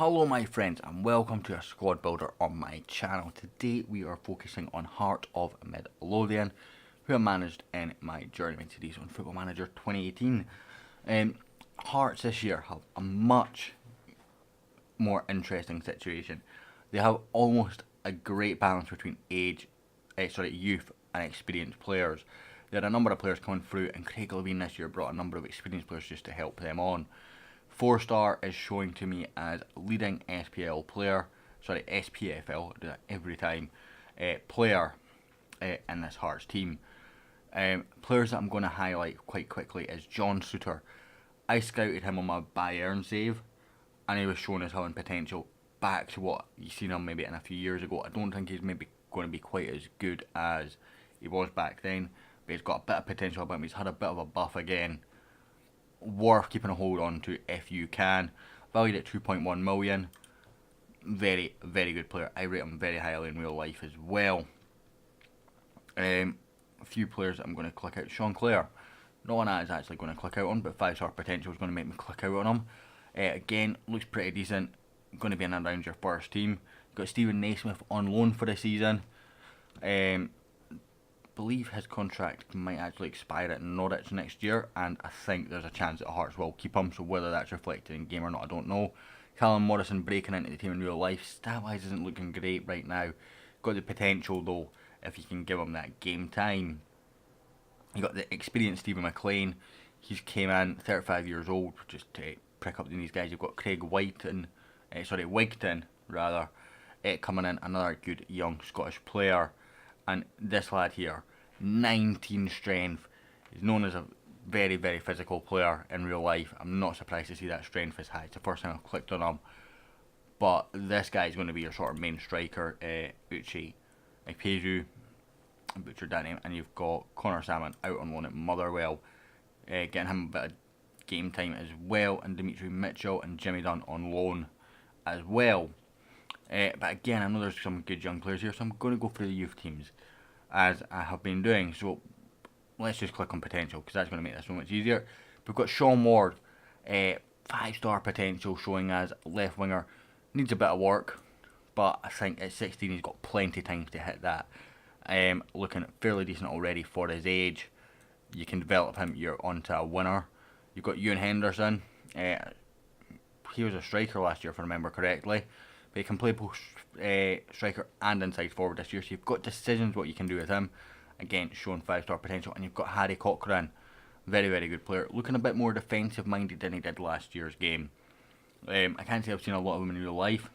Hello my friends and welcome to a squad builder on my channel. Today we are focusing on Heart of Midlothian, who I managed in my Journeyman series on Football Manager 2018. Hearts this year have a much more interesting situation. They have almost a great balance between youth and experienced players. They had a number of players coming through, and Craig Levine this year brought a number of experienced players just to help them on. 4-star is showing to me as leading SPFL player, SPFL, I do that every time, player in this Hearts team. Players that I'm going to highlight quite quickly is John Suter. I scouted him on my Bayern save, and he was shown as having potential back to what you seen him maybe in a few years ago. I don't think he's maybe going to be quite as good as he was back then, but he's got a bit of potential about him. He's had a bit of a buff again. Worth keeping a hold on to if you can. Valued at 2.1 million. Very, very good player. I rate him very highly in real life as well. A few players that I'm going to click out. Sean Clare. No one that is actually going to click out on, but 5-star potential is going to make me click out on him. Again, looks pretty decent. Going to be in and around your first team. Got Stephen Naismith on loan for the season. Believe his contract might actually expire at Norwich next year, and I think there's a chance that Hearts will keep him, so whether that's reflected in game or not I don't know. Callum Morrison breaking into the team in real life. Stat-wise isn't looking great right now. Got the potential though if you can give him that game time. You got the experienced Stephen McLean. He's came in 35 years old, just to prick up these guys. You've got Craig Wigton coming in, another good young Scottish player. And this lad here, 19 strength. He's known as a very, very physical player in real life. I'm not surprised to see that strength is high. It's the first time I've clicked on him. But this guy is going to be your sort of main striker. Uche Ikpeju, butchered that name. And you've got Connor Salmon out on loan at Motherwell. Getting him a bit of game time as well. And Dimitri Mitchell and Jimmy Dunn on loan as well. But again, I know there's some good young players here, so I'm going to go through the youth teams as I have been doing. So let's just click on potential, because that's going to make this so much easier. We've got Sean Ward, 5-star potential, showing as left winger. Needs a bit of work, but I think at 16 he's got plenty of time to hit that. Looking fairly decent already for his age. You can develop him, you're onto a winner. You've got Ewan Henderson. He was a striker last year, if I remember correctly. But he can play both striker and inside forward this year, so you've got decisions what you can do with him. Again, showing 5-star potential. And you've got Harry Cochrane, very, very good player. Looking a bit more defensive minded than he did last year's game. I can't say I've seen a lot of him in real life,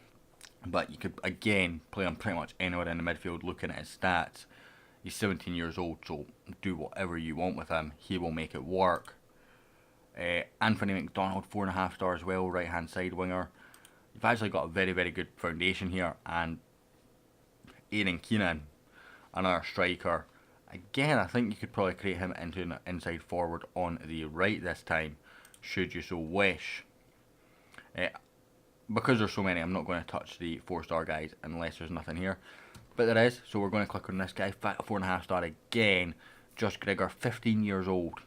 but you could again play him pretty much anywhere in the midfield. Looking at his stats, he's 17 years old, so do whatever you want with him. He will make it work. Anthony McDonald, 4.5 stars as well, right hand side winger. You've actually got a very, very good foundation here. And Aaron Keenan, another striker. Again, I think you could probably create him into an inside forward on the right this time, should you so wish. Because there's so many, I'm not going to touch the 4-star guys unless there's nothing here. But there is, so we're going to click on this guy, 4.5 star again. Josh Grigor, 15 years old.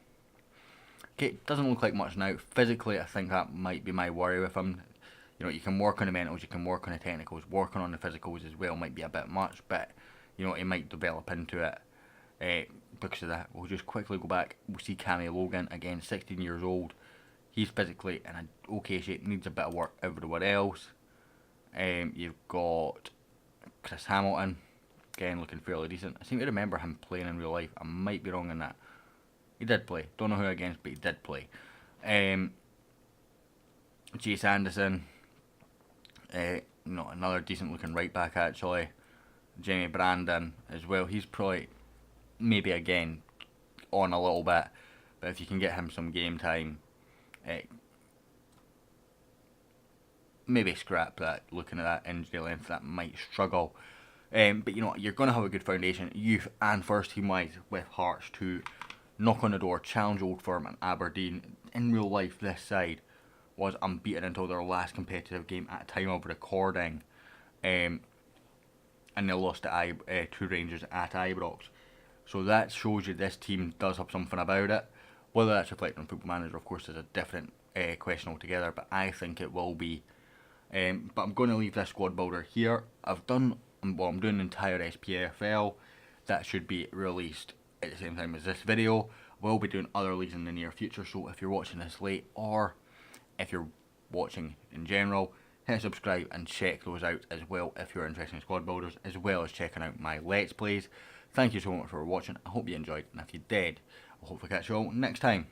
Okay, doesn't look like much now. Physically, I think that might be my worry with him. You know, you can work on the mentals, you can work on the technicals, working on the physicals as well might be a bit much, but you know, he might develop into it because of that. We'll just quickly go back. We'll see Cammy Logan, again, 16 years old. He's physically in an okay shape, needs a bit of work everywhere else. You've got Chris Hamilton, again, looking fairly decent. I seem to remember him playing in real life. I might be wrong in that. He did play. Don't know who against, but he did play. Jace Anderson. Another decent looking right back actually. Jamie Brandon as well. He's probably maybe again on a little bit, but if you can get him some game time, maybe scrap that. Looking at that injury length, that might struggle. But you know, you're going to have a good foundation, youth and first team wise, with Hearts to knock on the door, challenge Old Firm and Aberdeen. In real life, this side was unbeaten until their last competitive game at time of recording, and they lost to Rangers at Ibrox. So that shows you this team does have something about it. Whether that's reflected on Football Manager, of course, is a different question altogether, but I think it will be But I'm going to leave this squad builder here. I'm doing the entire SPFL. That should be released at the same time as this video. We'll be doing other leagues in the near future, so if you're watching this late, or if you're watching in general, hit subscribe and check those out as well if you're interested in squad builders, as well as checking out my Let's Plays. Thank you so much for watching. I hope you enjoyed, and if you did, I'll hopefully catch you all next time.